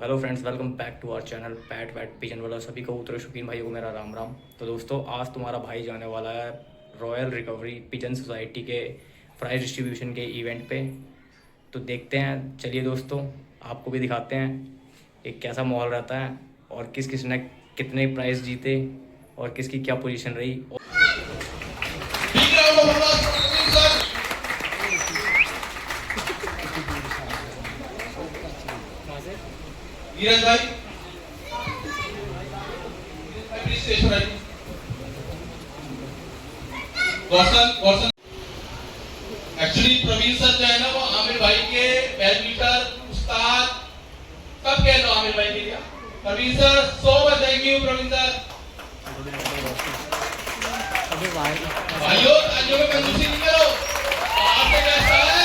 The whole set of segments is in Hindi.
Hello friends, welcome back to our channel pet vet pigeon वाला। सभी कबूतर शौकीन भाइयों को मेरा राम राम। तो दोस्तों, आज तुम्हारा भाई जाने वाला है रॉयल रिकवरी पिजन सोसाइटी के प्राइज डिस्ट्रीब्यूशन के इवेंट पे। तो देखते हैं, चलिए दोस्तों, आपको भी दिखाते हैं कि कैसा माहौल रहता है और किस किस ने कितने प्राइज़ जीते और किसकी क्या पोजीशन रही। नीरज भाई प्लीज स्टेशन आइए। गौरसन एक्चुअली प्रवीण सर जो है ना, वो आमिर भाई के बैडमिंटन उस्ताद कब कह लो आमिर भाई के लिए। Praveen sir so much thank you Praveen sir. भाइयों तालियों में कंजूसी नहीं करो, आपसे कैसा है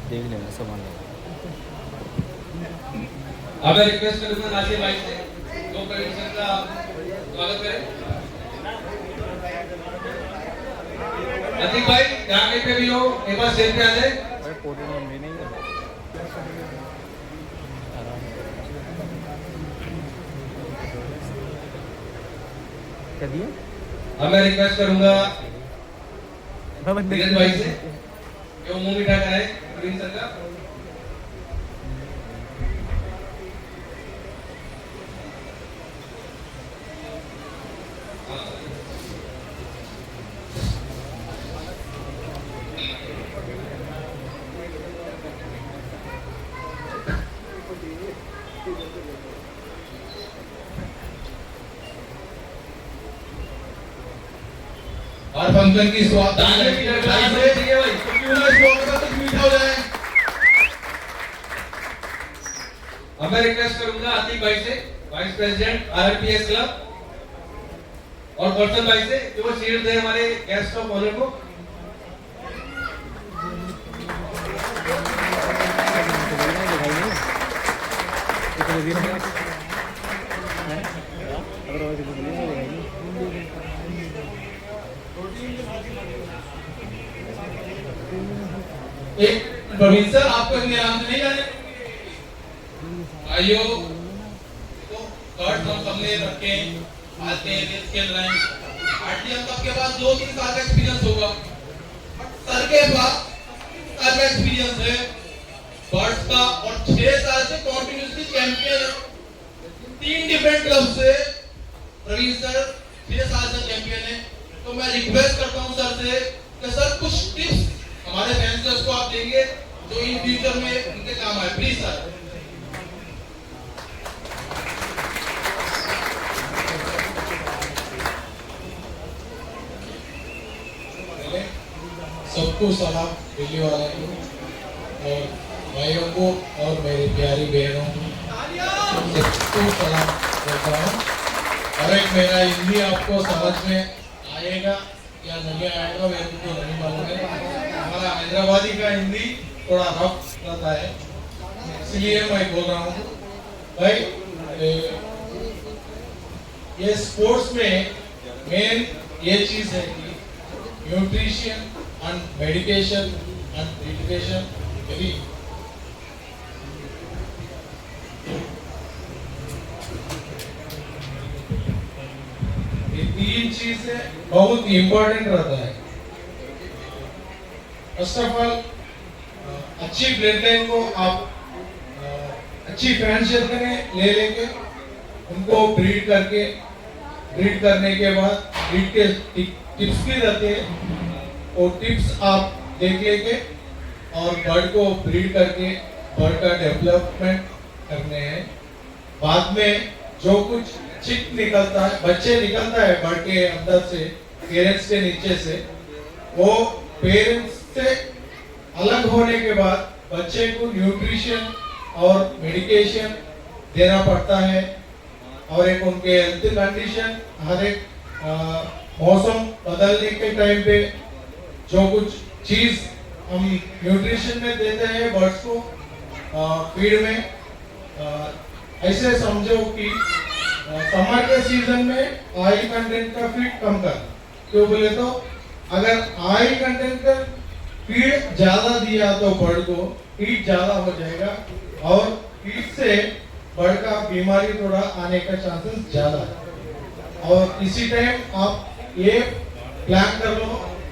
देख लेना सामान। अब मैं रिक्वेस्ट करूंगा नासिर भाई से दो प्रेजेंटेशन का स्वागत करें। नतीक भाई जहाँ कहीं पे भी हो एक बार स्टेज पे आ जाए। क्या दिया? अब मैं रिक्वेस्ट करूंगा नीरज भाई से कि वो मुंह मीठा कराए प्रवीण सर का। और फंक्शन की शुरुआत अब मैं रिक्वेस्ट करूंगा आतिक भाई से, वाइस प्रेसिडेंट आरपीएस क्लब, और पर्सन भाई से कि वो शील्ड दे हमारे गेस्ट ऑफ ऑनर को। एक प्रवीण सर आपको इतने आराम से नहीं जाने भाइयों, तो कार्ड हम सबने रखे आते हैं खेल रहे हैं। आरटीएम कप के बाद 2-3 साल का एक्सपीरियंस होगा, सर के पास साल का एक्सपीरियंस है बर्ड्स का, और 6 साल से कंटिन्यूअसली चैंपियन 3 डिफरेंट क्लब से प्रवीण सर 6 साल से चैंपियन है। तो मैं रिक्वेस्ट करता हूं सर से कि सर कुछ टिप्स हमारे फैंस को आप देंगे जो इन फ्यूचर में उनके काम आए, प्लीज सर। सबको सलाम दिल्ली वाले को और भाइयों को और मेरी प्यारी बहनों को सबको सलाम करता हूँ। और एक मेरा हिंदी आपको समझ में आएगा या नहीं आएगा मेरे को नहीं मालूम है। हमारा हैदराबादी का हिंदी थोड़ा रफ रहता है, इसलिए मैं बोल रहा हूँ भाई। ये स्पोर्ट्स में मेन ये चीज है कि nutrition and medication and nutrition very ये 3 चीजें बहुत इम्पोर्टेंट रहता है। फर्स्ट ऑफ ऑल अच्छी ब्लड लाइन को आप अच्छी फ्रेंडशिप करें ले लेके उनको ब्रीड करने के बाद ब्रीड के टिप्स भी रहते हैं, वो टिप्स आप देख लेंगे और बर्ड को ब्रीड करके बर्ड का डेवलपमेंट करने हैं। बाद में जो कुछ चिक निकलता है, बच्चे निकलता है बर्ड के अंदर से, पेरेंट्स के नीचे से, वो पेरेंट्स से अलग होने के बाद बच्चे को न्यूट्रिशन और मेडिकेशन देना पड़ता है। और एक उनके हेल्थ कंडीशन, हर एक मौसम बदलने के टाइम पे जो कुछ चीज हम न्यूट्रिशन में देते हैं बर्ड्स को फीड में, ऐसे समझो कि समर के सीजन में ऑयल कंटेंट का फीड कम करना। क्यों बोले तो अगर ऑयल कंटेंट का फीड ज्यादा दिया तो बर्ड को हीट ज्यादा हो जाएगा और हीट से बर्ड का बीमारी थोड़ा आने का चांसेस ज्यादा है। और इसी टाइम आप ये प्लान कर लो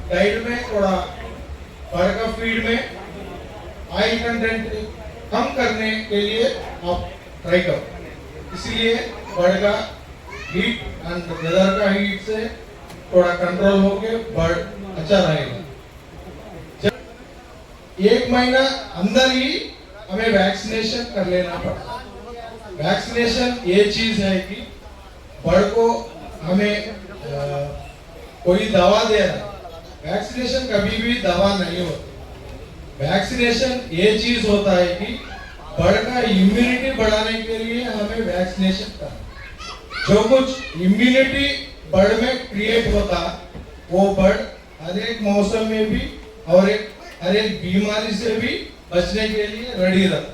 डाइट में थोड़ा बर्ड का फीड में ऑयल कंटेंट कम करने के लिए आप ट्राई करो, इसलिए बर्ड का हीट एंड वेदर का हीट से थोड़ा कंट्रोल होके बर्ड अच्छा रहेगा। एक महीना अंदर ही हमें वैक्सीनेशन कर लेना पड़ता है। वैक्सीनेशन ये चीज है कि बर्ड को हमें कोई दवा दे रहा है, वैक्सीनेशन कभी भी दवा नहीं होती। वैक्सीनेशन ये चीज होता है कि बर्ड का इम्यूनिटी बढ़ाने के लिए हमें वैक्सीनेशन करना। जो कुछ इम्यूनिटी बर्ड में क्रिएट होता वो बर्ड हर एक मौसम में भी और हर एक बीमारी से भी बचने के लिए रेडी रहता।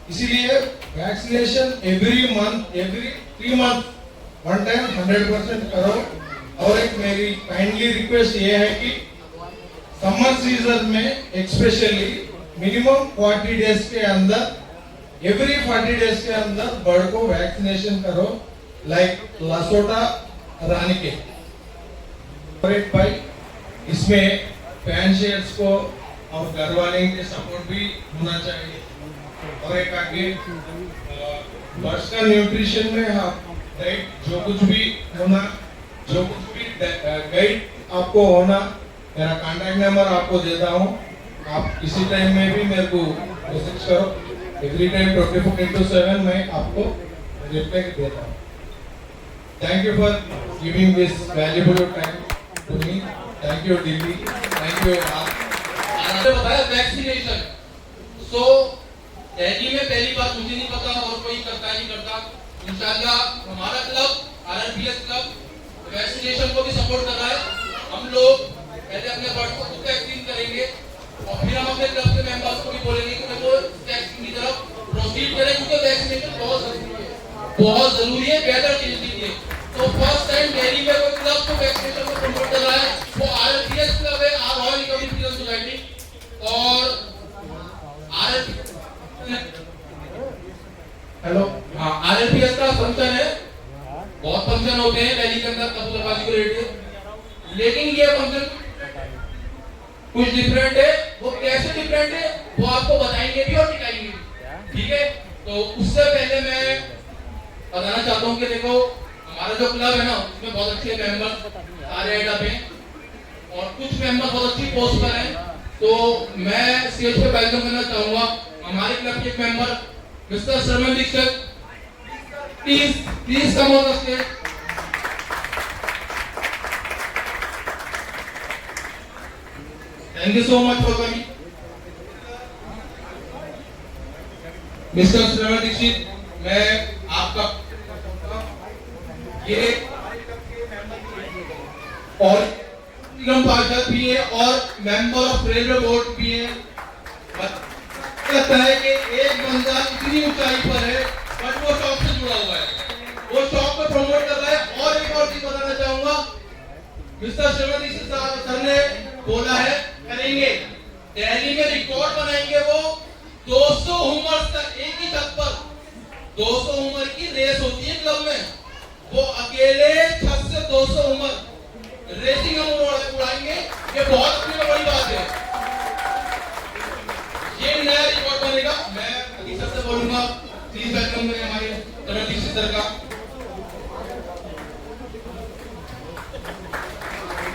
इसीलिए vaccination every month, every 3 month one time 100% करो। और एक मेरी काइंडली रिक्वेस्ट ये है कि समर सीजन में एक्सपेशली मिनिमम 40 डेज के अंदर, एवरी 40 डेज के अंदर बर्ड को वैक्सीनेशन करो, लाइक लासोटा, रानीखेत। और एक भाई इसमें फैंशियर्स को और घर वाले के सपोर्ट भी होना चाहिए। और एक आगे बर्ड्स का न्यूट्रिशन में आप डाइट जो कुछ भी होना, जो कुछ भी गाइड आपको होना, मेरा कांटेक्ट नंबर आपको देता हूँ, आप किसी टाइम में भी मेरे को मैसेज करो। एवरी टाइम 24/7 मैं आपको रिप्लाई देता हूँ। Thank you for giving this valuable time to me. Thank you Delhi, thank you. आपने बताया वैक्सीनेशन। सो दिल्ली में पहली बार मुझे नहीं पता और कोई करता नहीं करता। इंशाल्लाह हमारा क्लब आरपीएस क्लब वैक्सीनेशन को भी सपोर्ट कर रहा है। हम लोग पहले अपने बर्ड को खुद वैक्सीन करेंगे और फिर हम अपने क्लब के मेंबर्स को भी बोलेंगे कि वो वैक्सीन की तरफ प्रोसीड करें, क्योंकि वैक्सीनेशन बहुत जरूरी है, बहुत जरूरी है बेहतर चीज के लिए। तो फर्स्ट टाइम दिल्ली में कोई क्लब को वैक्सीनेशन को प्रमोट कर रहा है, वो आरपीएस क्लब है, रॉयल रिकवरी पिजन सोसाइटी। और हेलो, हाँ, आरपीएस का फंक्शन है, बहुत फंक्शन होते हैं दिल्ली के अंदर कबूतरबाजी को रिलेटेड, लेकिन ये फंक्शन कुछ डिफरेंट है। वो कैसे डिफरेंट है वो आपको बताएंगे भी और दिखाएंगे भी, ठीक है। तो उससे पहले मैं बताना चाहता हूँ कि देखो हमारा जो क्लब है ना, उसमें बहुत अच्छे मेंबर सारे हेड अप हैं और कुछ मेंबर बहुत अच्छी पोस्ट पर हैं। तो मैं स्टेज पे वेलकम करना चाहूंगा हमारे क्लब के एक member mister Shravan Dixit. Please come on the stage. Thank you so much for coming mister Shravan Dixit. मैं आपका ये और पार्षद भी है और मेंबर ऑफ रेलवे बोर्ड भी है। लगता है कि एक बंदा इतनी ऊंचाई पर है बट वो शॉप से जुड़ा हुआ है, वो शॉप को प्रमोट कर रहा है। और एक और चीज बताना चाहूंगा, मिस्टर श्रीमती सर ने बोला है करेंगे, दिल्ली में रिकॉर्ड बनाएंगे। वो 200 ह्यूमर्स का एक ही छत पर 200 ह्यूमर की रेस होती है क्लब में, वो अकेले छत से 200 ह्यूमर रेसिंग हम उड़ाएंगे। ये बहुत अपनी बड़ी बात है, ये नया रिकॉर्ड बनेगा। मैं अधीक्षक से बोलूंगा, प्लीज वेलकम करें हमारे श्रवण दीक्षित सर का।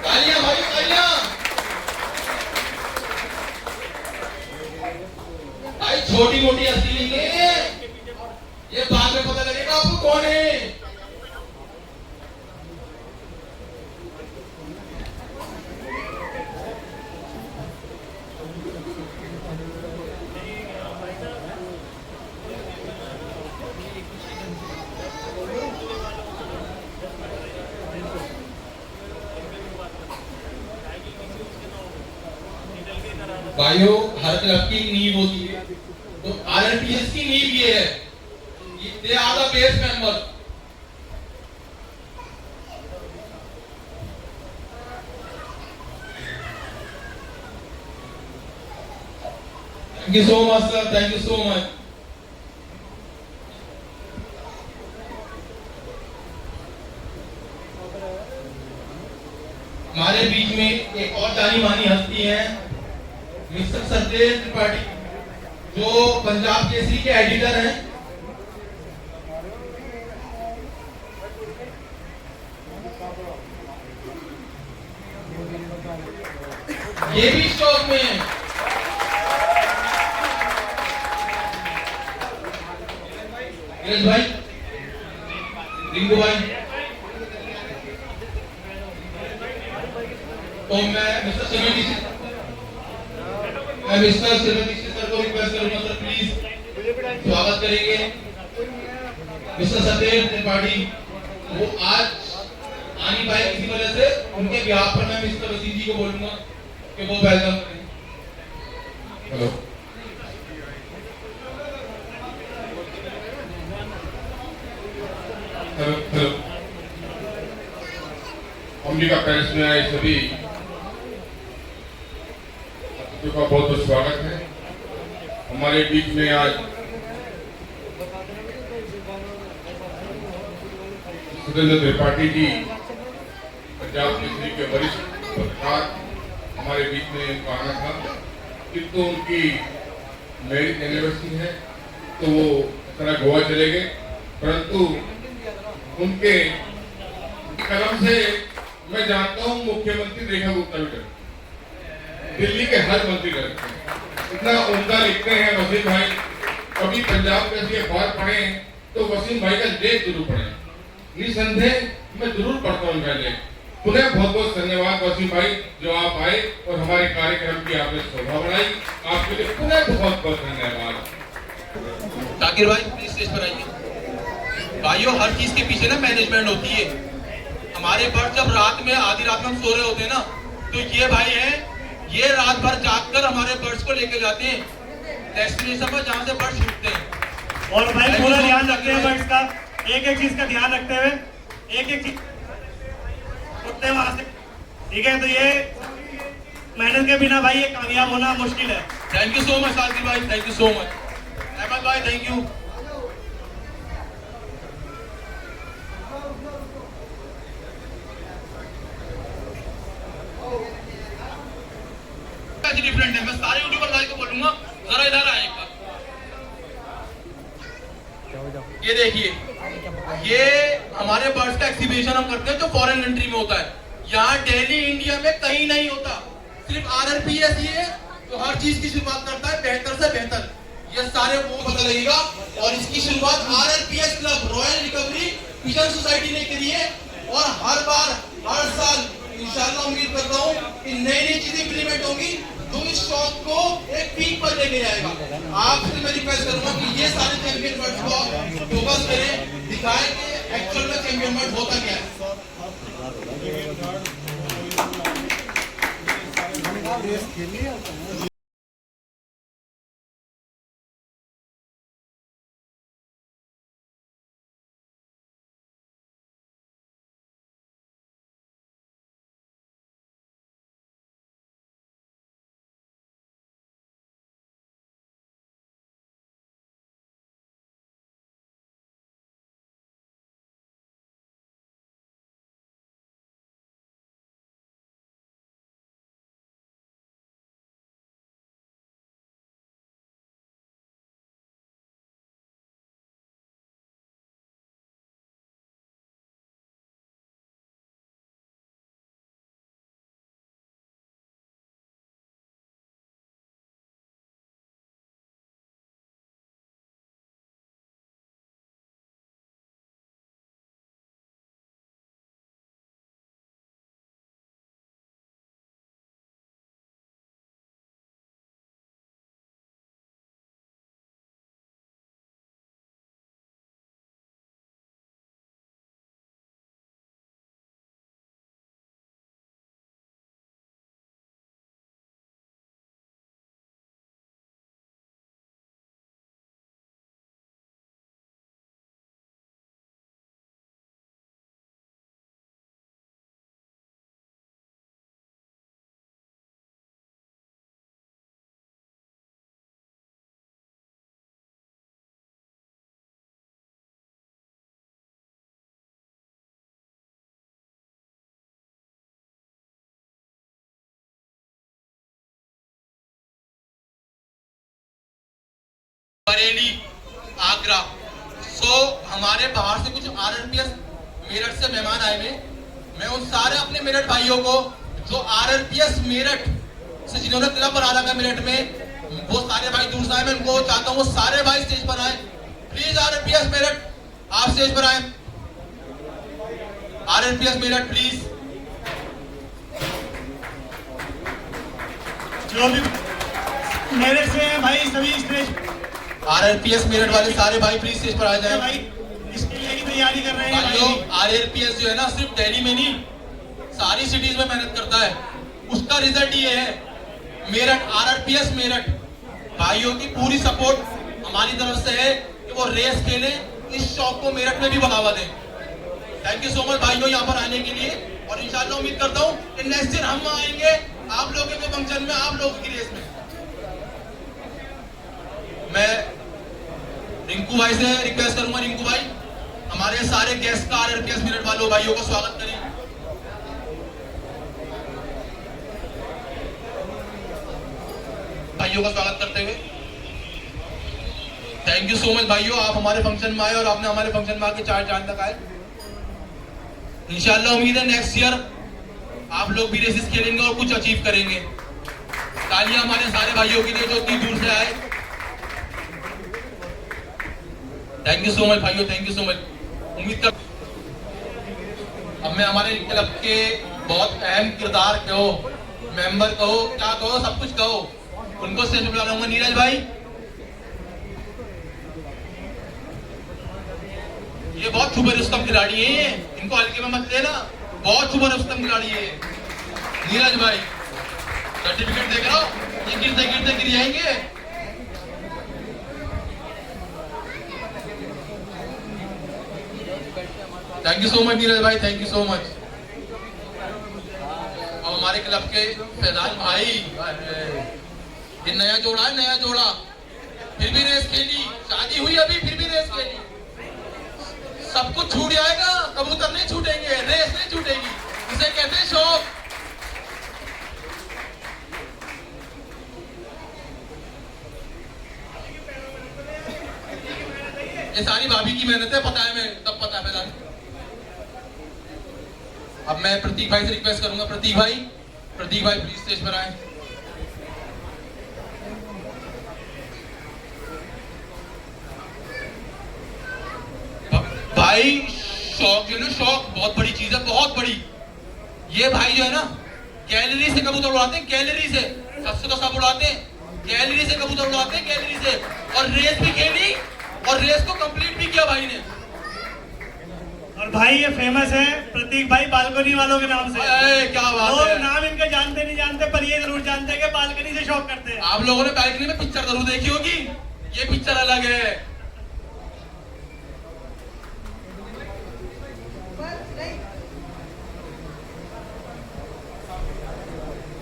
तालियां भाई, तालियां भाई। छोटी मोटी हस्ती नहीं है, ये बाद में पता लगेगा आपको कौन है। भाइयों, हर क्लब की नींव होती है, तो आरआरपीएस की नींव ये है, they are the base member. Thank you so much sir, thank you so much. हमारे बीच में एक और जानी मानी हस्ती है मिस्टर सत्येंद्र त्रिपाठी, जो पंजाब केसरी के एडिटर हैं। ये भी स्टॉक में है। नीरज भाई, रिंकू भाई, तो मैं मिस्टर सिमरन सर को रिक्वेस्ट करूंगा सर प्लीज स्वागत करेंगे मिस्टर सत्येंद्र त्रिपाठी। वो आज आ नहीं पाए किसी वजह से, उनके बिहाफ पर मैं मिस्टर वसीम जी को बोलूंगा कि वो वेलकम करें। हेलो, हेलो, अमेरिका पेरिस में आए सभी अतिथियों का बहुत बहुत स्वागत है। हमारे बीच में आज सत्येंद्र त्रिपाठी जी, पंजाब केसरी के वरिष्ठ पत्रकार, हमारे बीच में उनका आना था। किंतु उनकी मैरिज एनिवर्सरी है तो वो तरह गोवा चले गए, परंतु उनके कलम से मैं जानता हूँ मुख्यमंत्री रेखा गुप्ता भी डरते, दिल्ली के हर मंत्री डरते हैं। इतना उम्दा लिखते हैं वसीम भाई, कभी पंजाब के अखबार पढ़े तो वसीम भाई का लेख जरूर पढ़े। निसंदेह मैं जरूर पढ़ता हूँ उनका लेख। पुनः बहुत बहुत धन्यवाद वसीम भाई, जो आप आए और हमारे कार्यक्रम की आपने शोभा बढ़ाई। आपके लिए पुनः बहुत बहुत धन्यवाद। ताकिर भाई प्लीज स्टेज पर आइए। भाइयों, हर चीज के पीछे ना मैनेजमेंट होती है। हमारे बर्ड जब रात में आधी रात में हम सो रहे होते हैं ना, तो ये भाई हैं, ये रात भर जागकर हमारे बर्ड्स को लेके जाते हैं डेस्टिनेशन पर जहाँ से बर्ड्स छूटते हैं। और भाई पूरा ध्यान रखते हैं बर्ड्स का, एक एक चीज का ध्यान रखते हुए एक एक चीज उठते हैं वहां से, ठीक है। तो ये मेहनत के बिना भाई ये कामयाब होना मुश्किल है। थैंक यू सो मच साथी भाई, thank you so much. Ahmed भाई थैंक यू। डिफरेंट है, मैं सारे यूट्यूबर भाई को बोलूंगा जरा इधर आए एक बार। ये देखिए, ये हमारे बर्ड्स का एक्सिबिशन हम करते हैं जो फॉरेन कंट्री में होता है। यहाँ दिल्ली इंडिया में कहीं नहीं होता, सिर्फ आरआरपीएस ये तो हर चीज की शुरुआत करता है बेहतर से बेहतर। ये सारे वो पता लगेगा, और इसकी शुरुआत RRPS club royal recovery pigeon society ने करी है। और हर बार हर साल इंशाल्लाह उम्मीद करता हूँ कि नई नई चीजें इंप्लीमेंट होंगी जो इस शौक को एक पीक पर लेके जाएगा। आपसे मैं रिक्वेस्ट करूंगा कि ये सारे चैंपियन बर्ड्स को फोकस करें, दिखाएं कि एक्चुअल में चैंपियन बर्ड होता क्या है। बरेली, आगरा। सो हमारे बाहर से कुछ आरआरपीएस मेरठ से मेहमान आए हुए। मैं उन सारे अपने मेरठ भाइयों को जो आरआरपीएस मेरठ से जिन्होंने क्लब बना रखा है मेरठ में, वो सारे भाई दूर से आए। मैं उनको चाहता हूँ वो सारे भाई स्टेज पर आए। प्लीज आरआरपीएस मेरठ आप स्टेज पर आए। आरआरपीएस मेरठ प्लीज। जो भी मेरे से हैं भाई सभी स्टेज। आरआरपीएस मेरठ वाले सारे भाई प्लीज स्टेज पर आ जाए। भाई इसके लिए ही तैयारी कर रहे हैं भाइयों, भाई। आरआरपीएस जो है ना सिर्फ दिल्ली में नहीं सारी सिटीज में मेहनत करता है। उसका रिजल्ट ये है मेरठ, आरआरपीएस मेरठ भाइयों की पूरी सपोर्ट हमारी तरफ से है कि वो रेस खेले, इस शौक को मेरठ में भी बढ़ावा दें। थैंक यू सो मच भाइयों यहाँ पर आने के लिए। और इंशाल्लाह उम्मीद करता हूँ कि नेक्स्ट ईयर हम आएंगे आप लोगों के फंक्शन में, आप लोगों की रेस में। मैं रिंकू भाई से रिक्वेस्ट करूंगा, रिंकू भाई हमारे सारे गेस्ट का आरआरपीएस मेरठ वालों भाइयों का स्वागत करें। भाइयों का स्वागत करते हुए थैंक यू सो मच भाइयों, आप हमारे फंक्शन में आए और आपने हमारे फंक्शन में आके 4 चांद तक आए। इंशाल्लाह उम्मीद है नेक्स्ट ईयर आप लोग भी रेसेस खेलेंगे और कुछ अचीव करेंगे। तालियां हमारे सारे भाइयों के लिए जो इतनी दूर से आए। थैंक यू सो मच भाइयों, थैंक यू सो मच। उम्मीद कर अब मैं हमारे क्लब के बहुत अहम किरदार कहो, मेंबर कहो, क्या कहो, सब कुछ कहो, उनको स्टेज पे बुलाऊंगा। नीरज भाई, ये बहुत छुपे रुस्तम खिलाड़ी है, इनको हल्के में मत लेना, बहुत छुपे रुस्तम खिलाड़ी है। नीरज भाई सर्टिफिकेट देख रहा हूँ, ये गिरते गिरते गिर जाएंगे। Thank you so much Neeraj भाई, थैंक यू सो मच। अब हमारे क्लब के फैजान भाई, ये नया जोड़ा है, नया जोड़ा, फिर भी रेस खेली, शादी हुई अभी फिर भी रेस खेली। सब कुछ छूट जाएगा, कबूतर नहीं छूटेंगे, रेस नहीं छूटेगी, इसे कहते हैं शौक। ये सारी भाभी की मेहनत है, पता है, मैं तब पता है फैजान। अब मैं प्रतीक भाई से रिक्वेस्ट करूंगा, प्रतीक भाई प्लीज स्टेज पर आए। भाई शौक जो है ना, शौक बहुत बड़ी चीज है, बहुत बड़ी। ये भाई जो है ना कैलोरी से कबूतर उड़ाते हैं, कैलोरी से, सबसे तो सब उड़ाते हैं, कैलोरी से कबूतर उड़ाते हैं, कैलोरी से। और रेस भी खेली और रेस को कंप्लीट भी किया भाई ने। और भाई ये फेमस है प्रतीक भाई बालकनी वालों के नाम से। क्या बात लोग है। नाम इनका जानते नहीं जानते, पर ये जरूर जानते हैं कि बालकनी से शौक करते हैं। आप लोगों ने बालकनी में पिक्चर जरूर देखी होगी, ये पिक्चर अलग है।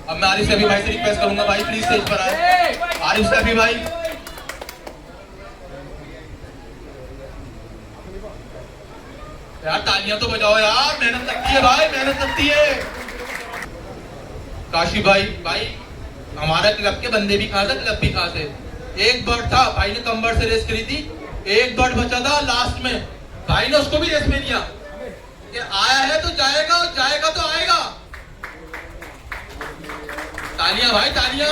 अब मैं आरिफ सैफी भाई से रिक्वेस्ट करूंगा, भाई प्लीज स्टेज पर आए। आरिफ सैफी भाई, यार तालियां तो बजाओ यार, मेहनत लगती है भाई, मेहनत लगती है। काशी भाई हमारा क्लब के बंदे भी कहाँ थे, क्लब भी कहाँ थे। एक बर्ड था, भाई ने कम बर्ड से रेस करी थी, एक बर्ड बचा था लास्ट में, भाई ने उसको भी रेस में दिया कि आया है तो जाएगा और जाएगा तो आएगा। तालियां भाई, तालियां।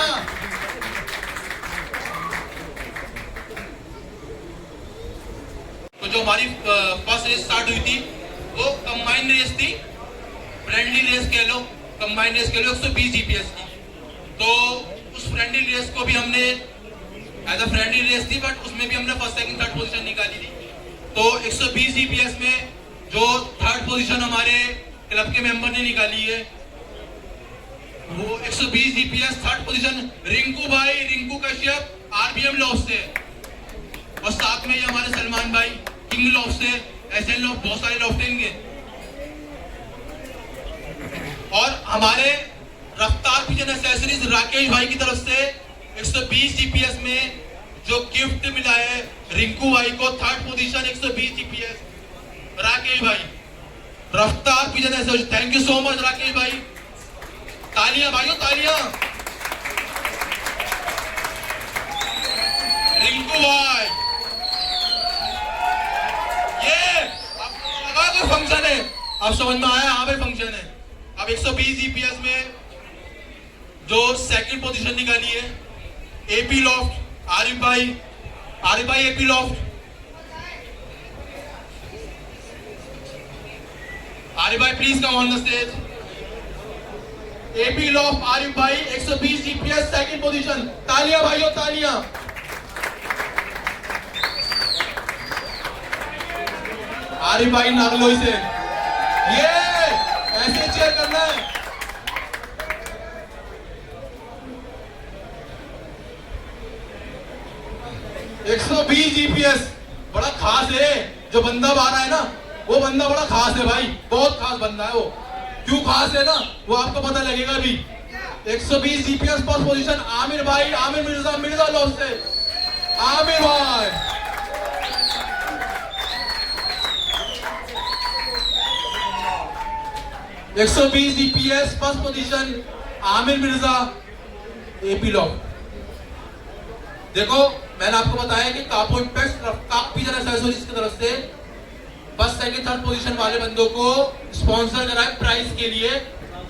तो जो हमारी फर्स्ट रेस स्टार्ट हुई थी वो कंबाइंड रेस थी, फ्रेंडली रेस कह लो, कंबाइंड रेस कह लो, 120 जीपीएस की। तो उस फ्रेंडली रेस को भी हमने एज अ फ्रेंडली रेस थी, बट उसमें भी हमने फर्स्ट सेकंड थर्ड पोजीशन निकाली थी। तो 120 जीपीएस में जो थर्ड पोजीशन हमारे क्लब के मेंबर ने निकाली है, वो 120 जीपीएस थर्ड पोजीशन रिंकू भाई, रिंकू कश्यप आरबीएम लॉफ्ट से, और साथ में ये हमारे सलमान भाई किंग लॉफ्ट से, एसएल लॉफ्ट, बहुत सारे लॉफ्ट हैं। और हमारे रफ्तार पिजन एक्सेसरीज राकेश भाई की तरफ से 120 जीपीएस में जो गिफ्ट मिला है रिंकू भाई को, थर्ड पोजीशन 120 जीपीएस राकेश भाई, रफ्तार pigeon accessories. Thank you so much Rakesh भाई, तालियां भाइयों, तालियां। रिंकू भाई, ये लगा कोई फंक्शन है, अब समझ में आया, यहाँ पे फंक्शन है। अब 120 जीपीएस में जो सेकंड पोजीशन निकाली है एपी लॉफ्ट, आरिफ भाई एपी लॉफ्ट, आरिफ भाई please come on the stage. AP loft Arif भाई 120 जीपीएस सेकंड पोजीशन, तालियां भाइयों तालियां। आरिफ भाई नागलोई से, ये ऐसे चेयर करना है। एक 120 जीपीएस बड़ा खास है, जो बंदा बाहर है ना वो बंदा बड़ा खास है भाई, बहुत खास बंदा है वो। क्यों खास है ना वो आपको पता लगेगा अभी। 120 जीपीएस फर्स्ट पोजीशन आमिर भाई, आमिर मिर्जा लॉस से, आमिर भाई। एक 120 GPS first position Aamir Mirza AP law. देखो मैंने आपको बताया कि कापो इम्पैक्ट काप पिजन एक्सेसरीज की तरफ से फर्स्ट सेकंड थर्ड पोजीशन वाले बंदों को स्पॉन्सर करा है प्राइज के लिए।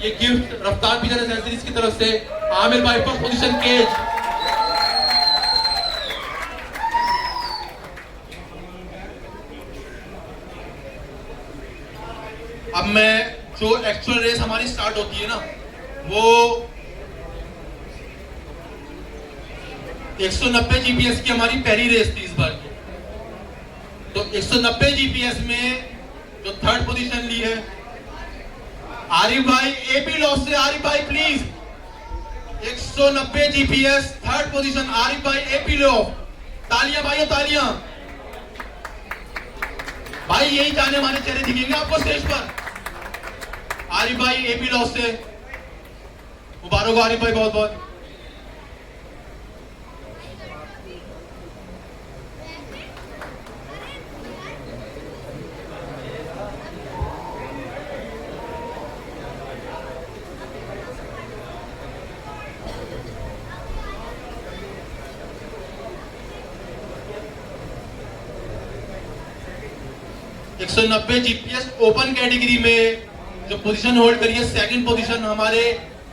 ये गिफ्ट रफ्तार पिजन एक्सेसरीज की तरफ से आमिर भाई फर्स्ट पोजीशन केज। अब मैं जो एक्चुअल रेस हमारी स्टार्ट होती है ना वो 190 जीपीएस की हमारी पहली रेस थी इस बार की। तो 190 जीपीएस में जो थर्ड पोजीशन ली है आरिफ भाई एपी लॉस से, आरिफ भाई please 190 GPS third position Arif भाई एपी लॉ। तालियां भाइयों तालियां। भाई यही जाने हमारे चेहरे दिखेंगे आपको स्टेज पर। आरिफ भाई एपी लॉस से मुबारक हो आरिफ भाई, बहुत बहुत। एक 190 जीपीएस ओपन कैटेगरी में जो पोजीशन होल्ड करी है सेकंड पोजीशन हमारे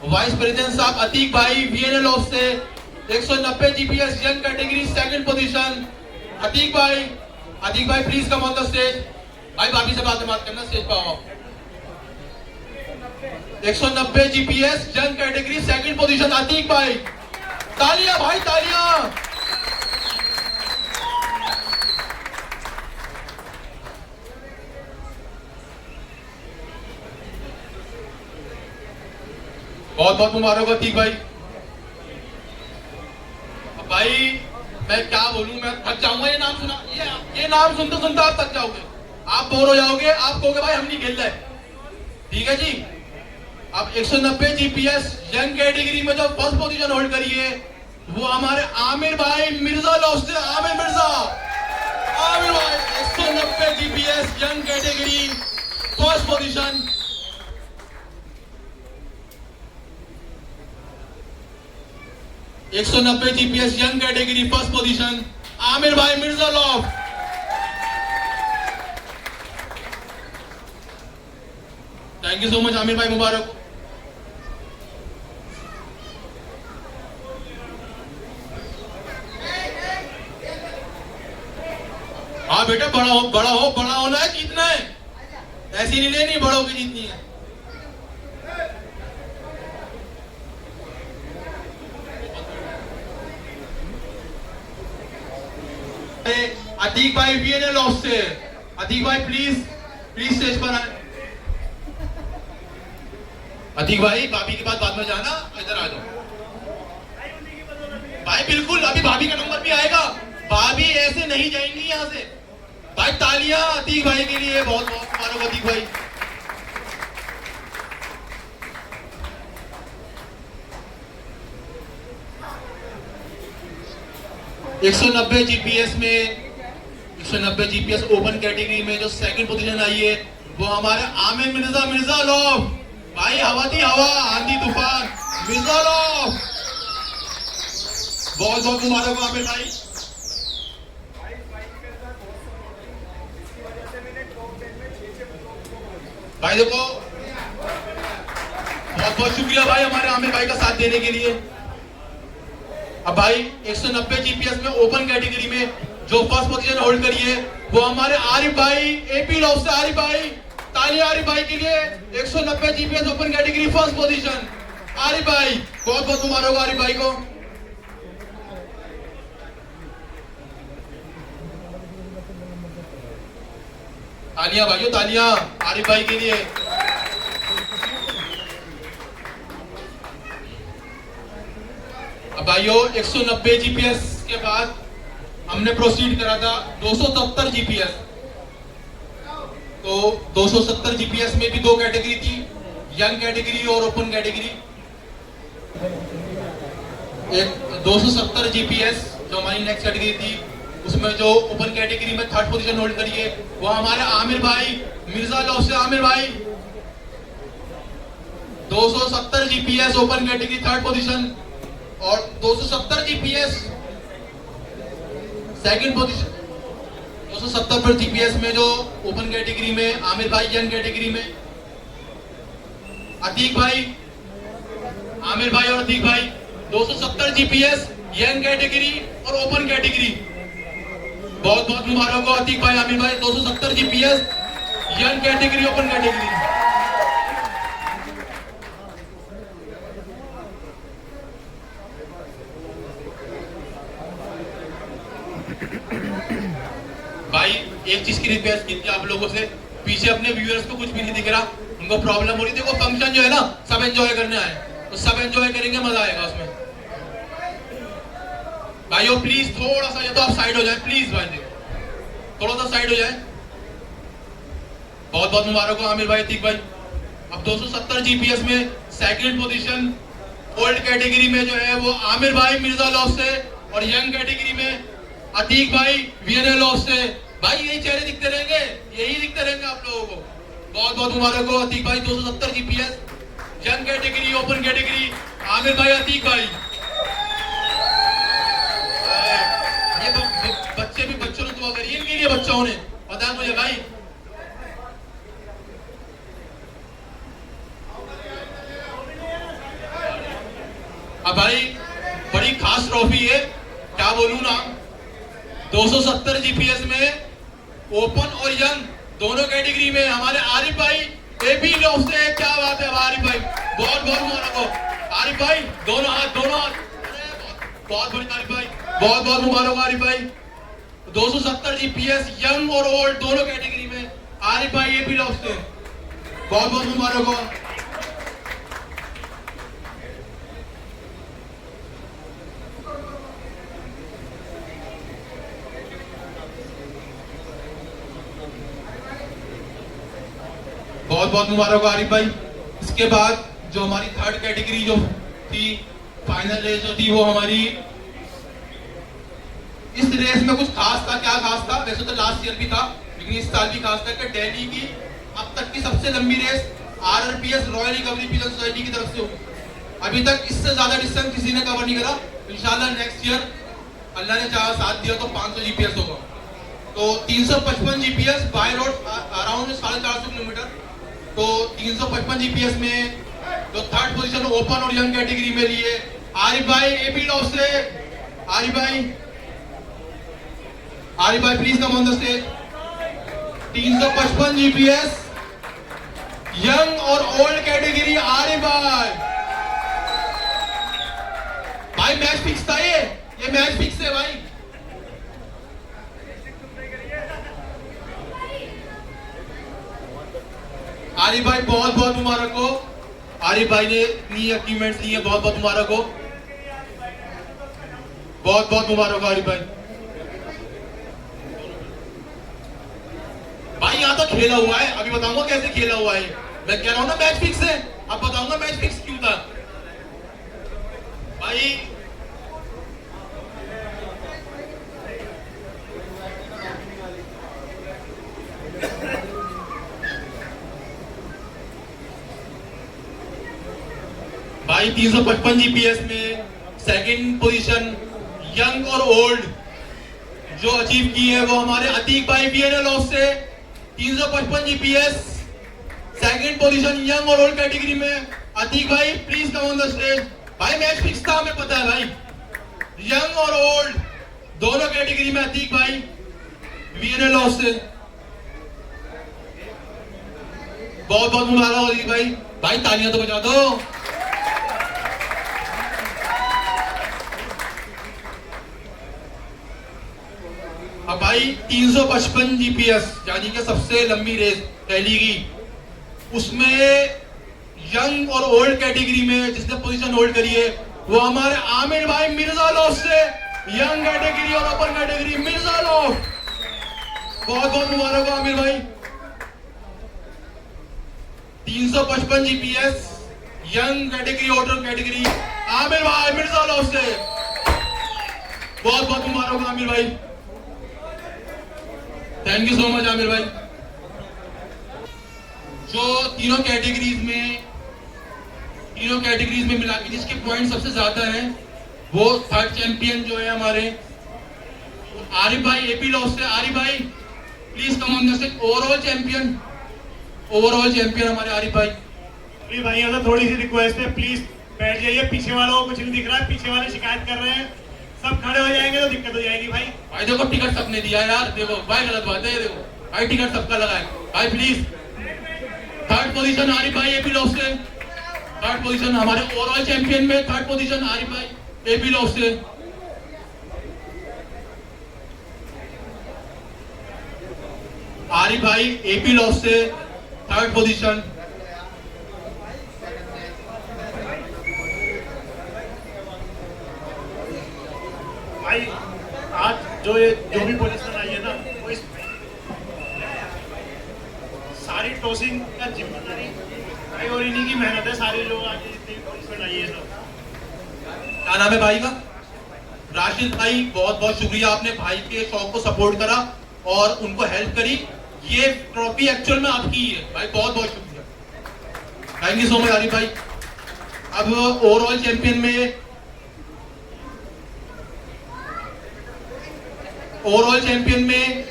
वाइस प्रेसिडेंट साहब अतीक भाई वीएनएल ऑफ से। 190 GPS young category second position Atiq भाई please come on the stage. भाई भाभी से बात करना, स्टेज पर आओ। 190 GPS young category second position Atiq भाई। तालियां भाई तालियां। बहुत बहुत मुबारक हो अतीक भाई। अब भाई मैं क्या बोलूं, मैं थक जाऊंगा ये नाम सुना, ये नाम सुनते सुनते आप थक जाओगे, आप बोर हो जाओगे, आप कहोगे भाई हम नहीं खेल रहे। ठीक है जी। अब 190 जीपीएस यंग कैटेगरी में जो फर्स्ट पोजीशन होल्ड करी है वो हमारे आमिर भाई मिर्जा लॉस से। आमिर भाई 190 GPS young category first position. एक 190 GPS young category first position Aamir भाई Mirza loft. Thank you so much Aamir भाई, मुबारक। हाँ बेटा बड़ा होना है, जीतना है, ऐसी नहीं लेनी, बड़ों की जीतनी है। अतीक भाई वीएनएल ऑफ से, अतीक भाई प्लीज स्टेज पर आए। अतीक भाई भाभी के पास बाद में जाना, इधर आ जाओ भाई। बिल्कुल अभी भाभी का नंबर भी आएगा, भाभी ऐसे नहीं जाएंगी यहाँ से। भाई तालियां अतीक भाई के लिए, बहुत बहुत मुबारक अतीक भाई। एक 190 जीपीएस में 190 जीपीएस ओपन कैटेगरी में जो सेकंड पोजीशन आई है वो हमारे आमिर मिर्जा लॉफ। भाई हवा थी हवा, आंधी तूफान मिर्जा लॉफ। बहुत बहुत मुबारक आमिर भाई। भाई देखो, बहुत बहुत शुक्रिया भाई हमारे आमिर भाई का साथ देने के लिए। अब भाई 190 जीपीएस में ओपन कैटेगरी में जो फर्स्ट पोजीशन होल्ड करी है वो हमारे आरिफ भाई, एपी लॉ से आरिफ भाई। तालियां आरिफ भाई के लिए। 190 GPS open category first position Arif भाई, बहुत बहुत मुबारक हो आरिफ भाई को। तालियां भाइयों, तालियां आरिफ भाई के लिए। अब भाइयों 190 जीपीएस के बाद हमने प्रोसीड करा था 270 जीपीएस। तो 270 जीपीएस में भी दो कैटेगरी थी, यंग कैटेगरी और ओपन कैटेगरी। एक 270 जीपीएस जो हमारी नेक्स्ट कैटेगरी थी, उसमें जो ओपन कैटेगरी में थर्ड पोजीशन होल्ड करी है वो हमारे आमिर भाई, मिर्जा लॉ से आमिर भाई। 270 GPS open category third position और 270 जीपीएस सेकंड पोजीशन। 270 पर जीपीएस में जो ओपन कैटेगरी में आमिर भाई, यंग कैटेगरी में अतीक भाई, आमिर भाई और अतीक भाई। 270 जीपीएस यंग कैटेगरी और ओपन कैटेगरी। बहुत बहुत मुबारक हो अतीक भाई, आमिर भाई। 270 GPS young category, open category. भाई एक चीज की रिक्वेस्ट की थी आप लोगों से, पीछे अपने व्यूअर्स को कुछ भी नहीं दिख रहा, उनको प्रॉब्लम हो रही थी। देखो फंक्शन जो है ना, सब एंजॉय करने आए, तो सब एंजॉय करेंगे, मजा आएगा उसमें। भाइयों प्लीज थोड़ा सा, ये तो आप साइड हो जाए प्लीज भाई, थोड़ा सा साइड हो जाए। बहुत बहुत मुबारक हो आमिर भाई, अतीक भाई। अब 270 जीपीएस में सेकंड पोजीशन ओल्ड कैटेगरी में जो है वो आमिर भाई मिर्जा लॉ से, और यंग कैटेगरी में अतीक भाई वीएनएल लॉ से। भाई यही चेहरे दिखते रहेंगे, यही दिखते रहेंगे आप लोगों को। बहुत बहुत मुबारक हो अतीक भाई। 270 GPS young category, open category, Aamir भाई, अतीक भाई। ये बच्चे भी, बच्चों ने दुआ करी इनके लिए, बच्चों ने, पता है मुझे भाई। अब भाई बड़ी खास ट्रॉफी है, क्या बोलूं ना। 270 जीपीएस में ओपन और यंग दोनों कैटेगरी में हमारे आरिफ भाई, एपी लॉ से। क्या बात है आरिफ भाई, बहुत बहुत मुबारक हो आरिफ भाई। दोनों हाथ, दोनों हाथ, बहुत बड़ी आरिफ भाई, बहुत बहुत मुबारक आरिफ भाई। 270 जीपीएस यंग और ओल्ड दोनों कैटेगरी में आरिफ भाई, एपी लॉ से, बहुत बहुत मुबारक हो। बहुत बहुत मुबारक हो आरिफ भाई। इसके बाद जो हमारी थर्ड कैटेगरी जो थी, फाइनल रेस जो थी, वो हमारी इस रेस में कुछ खास था। क्या खास था? वैसे तो लास्ट ईयर भी था, लेकिन इस साल भी खास था कि दिल्ली की अब तक की सबसे लंबी race RRPS royal recovery pigeon society की तरफ से होगी। अभी तक इससे ज्यादा डिस्टेंस किसी ने कवर नहीं करा। इंशाल्लाह नेक्स्ट ईयर अल्लाह ने चाहा, साथ दिया तो 500 जीपीएस होगा। तो 355 GPS by road around 450 kilometre. तो 355 जीपीएस में जो थर्ड पोजीशन ओपन और यंग कैटेगरी में लिए आरिफ भाई, एपी लॉ से। आरिफ भाई, आरिफ भाई please come on the stage. 355 GPS young और ओल्ड कैटेगरी आरिफ भाई। भाई मैच फिक्स था, ये मैच फिक्स है भाई। आरिफ भाई बहुत बहुत मुबारक हो। आरिफ भाई ने इतनी अचीवमेंट्स ली है, बहुत बहुत मुबारक हो, बहुत बहुत मुबारक हो आरिफ भाई। भाई यहाँ तो खेला हुआ है, अभी बताऊंगा कैसे खेला हुआ है। मैं कह रहा हूं ना मैच फिक्स है, अब बताऊंगा मैच फिक्स क्यों था भाई। भाई 355 जीपीएस में सेकंड पोजीशन यंग और ओल्ड जो अचीव की है वो हमारे अतीक भाई वीएनएल लॉ से। 355 जीपीएस सेकंड पोजीशन यंग और ओल्ड कैटेगरी में अतीक भाई please come on the stage. भाई मैच फिक्स था, हमें पता है भाई, यंग और ओल्ड दोनों कैटेगरी में अतीक भाई वीएनएल लॉस से बहुत बहुत मुबारक हो अतीक भाई। भाई तालियां तो बजा दो। अब भाई 355 जीपीएस यानी कि सबसे लंबी रेस रैली की, उसमें यंग और ओल्ड कैटेगरी में जिसने पोजीशन होल्ड करी है वो हमारे आमिर भाई मिर्जा लॉस से, यंग कैटेगरी और अपर कैटेगरी मिर्जा लॉस। बहुत बहुत मुबारक हो आमिर भाई। 355 GPS young category old category Aamir भाई मिर्जा लॉस से बहुत बहुत मुबारक हो आमिर भाई। Thank you so much Aamir भाई। जो तीनों कैटेगरीज में मिला के जिसके पॉइंट सबसे ज्यादा हैं वो थर्ड चैंपियन जो है हमारे आरिफ भाई एपी लॉस से। आरिफ भाई please come on the stage. Overall champion हमारे आरिफ भाई। प्लीज भाई यहाँ थोड़ी सी रिक्वेस्ट है, प्लीज बैठ जाइए। पीछे वालों को कुछ नहीं दिख रहा है, पीछे वाले शिकायत कर रहे हैं, सब खड़े हो जाएंगे तो दिक्कत हो जाएगी भाई। भाई देखो टिकट सबने दिया यार, देखो भाई गलत बात है, देखो भाई टिकट सबका लगा है भाई प्लीज। थर्ड पोजीशन आरिफ भाई एपी लॉस से। थर्ड पोजीशन हमारे ओवरऑल चैंपियन में थर्ड पोजीशन आरिफ भाई एपी लॉस से। आरिफ भाई एपी लॉस से थर्ड पोजीशन। भाई आज जो भी पोजीशन आई है ना वो इस सारी टॉसिंग का जिम्मेदारी भाई और इन्हीं की मेहनत है, सारी जो आज जितनी पोजीशन आई है सब। क्या नाम है भाई का? राशिद भाई बहुत बहुत शुक्रिया, आपने भाई के शौक को सपोर्ट करा और उनको हेल्प करी। ये ट्रॉफी एक्चुअल में आपकी है भाई, बहुत बहुत शुक्रिया, thank you so much Arif भाई। अब ओवरऑल चैंपियन में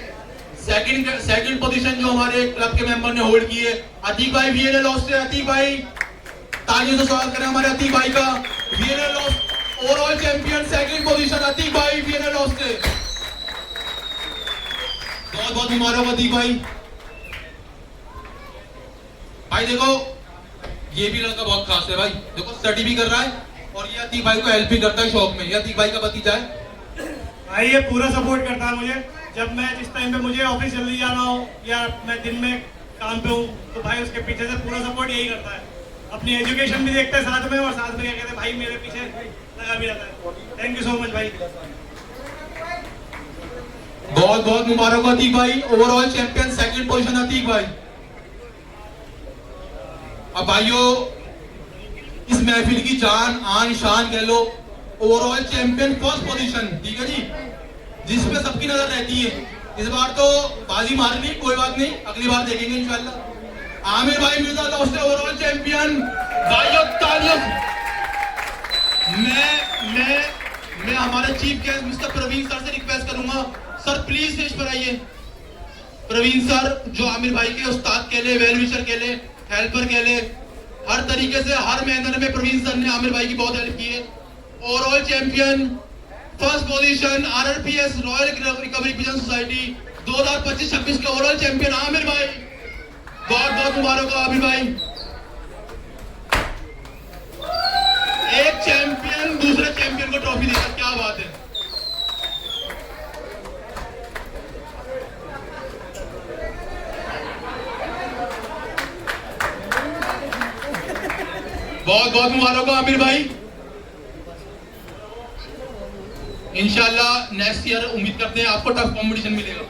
सेकंड पोजीशन जो हमारे क्लब के मेंबर ने होल्ड की है अतीक भाई वीएनएल लॉस से। अतीक भाई तालियों से स्वागत करें हमारे अतीक भाई का। वीएनएल लॉस overall champion second position Atiq भाई वीएनएल लॉस से बहुत बहुत मुबारक अतीक भाई। भाई देखो ये भी लड़का बहुत खास है भाई, देखो स्टडी भी कर रहा है और ये अतीक भाई को हेल्प भी करता है शौक में। ये अतीक भाई का भतीजा है भाई, ये पूरा सपोर्ट करता है मुझे। जब मैं जिस टाइम पे मुझे ऑफिस जल्दी जाना हो या मैं दिन में काम पे हूँ तो भाई उसके पीछे से पूरा सपोर्ट यही करता है। अपनी एजुकेशन भी देखता है साथ में और साथ में क्या कहते हैं भाई मेरे पीछे लगा भी रहता है। थैंक यू सो मच भाई। बहुत बहुत मुबारक अतीक भाई, overall champion second position Atiq भाई। अब भाइयों इस महफिल की जान आन शान कह लो, ओवरऑल चैंपियन फर्स्ट पोजीशन, ठीक है जी, जिसपे सबकी नजर रहती है। इस बार तो बाजी मार ली, कोई बात नहीं, अगली बार देखेंगे इंशाल्लाह। आमिर भाई मिर्जा लॉस से ओवरऑल चैंपियन। भाइयों तालियों। मैं हमारे chief guest mister Praveen sir से रिक्वेस्ट करूंगा, सर प्लीज स्टेज पर आइए। प्रवीण सर जो आमिर भाई के उस्ताद के लिए, वेल विशर के लिए, हेल्पर के लिए, हर तरीके से हर मैनर में प्रवीण सर ने आमिर भाई की बहुत हेल्प की है। Overall champion first position RRPS royal recovery pigeon society 2025-26 के ओवरऑल चैंपियन आमिर भाई। बहुत बहुत मुबारक हो आमिर भाई। एक चैंपियन दूसरे चैंपियन को ट्रॉफी देता, क्या बात है। बहुत बहुत मुबारक हो आमिर भाई। इंशाल्लाह नेक्स्ट ईयर उम्मीद करते हैं आपको टफ कंपटीशन मिलेगा।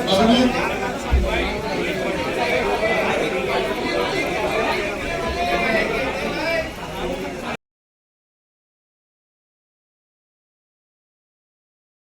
बबलू